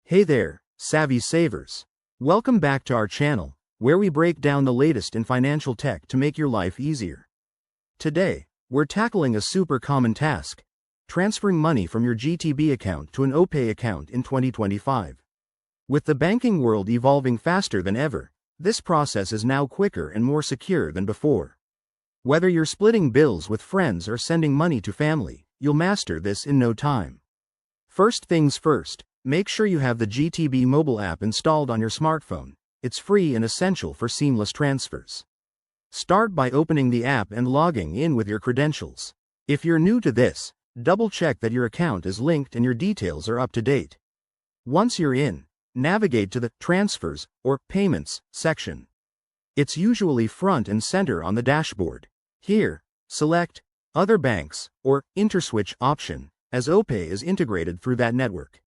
Hey there, savvy savers. Welcome back to our channel, where we break down the latest in financial tech to make your life easier. Today, we're tackling a super common task: transferring money from your GTB account to an Opay account in 2025. With the banking world evolving faster than ever, this process is now quicker and more secure than before. Whether you're splitting bills with friends or sending money to family, you'll master this in no time. First things first, make sure you have the GTB mobile app installed on your smartphone. It's free and essential for seamless transfers. Start by opening the app and logging in with your credentials. If you're new to this, double-check that your account is linked and your details are up to date. Once you're in, navigate to the Transfers or Payments section. It's usually front and center on the dashboard. Here, select Other Banks or Interswitch option, as Opay is integrated through that network.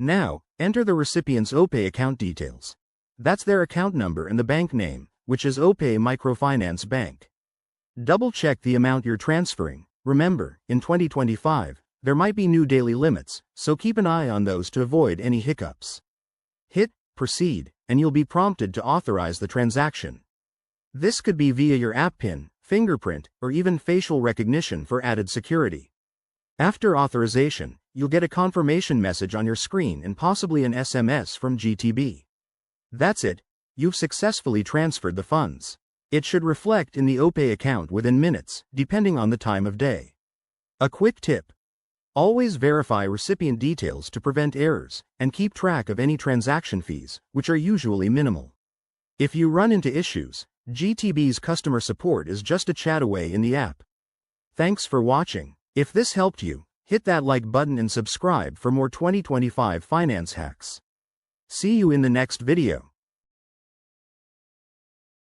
Now, enter the recipient's Opay account details. That's their account number and the bank name, which is Opay Microfinance Bank. Double-check the amount you're transferring. Remember, in 2025, there might be new daily limits, so keep an eye on those to avoid any hiccups. Hit Proceed, and you'll be prompted to authorize the transaction. This could be via your app PIN, fingerprint, or even facial recognition for added security. After authorization, you'll get a confirmation message on your screen and possibly an SMS from GTB. That's it, you've successfully transferred the funds. It should reflect in the Opay account within minutes, depending on the time of day. A quick tip: always verify recipient details to prevent errors, and keep track of any transaction fees, which are usually minimal. If you run into issues, GTB's customer support is just a chat away in the app. Thanks for watching. If this helped you, hit that like button and subscribe for more 2025 finance hacks. See you in the next video.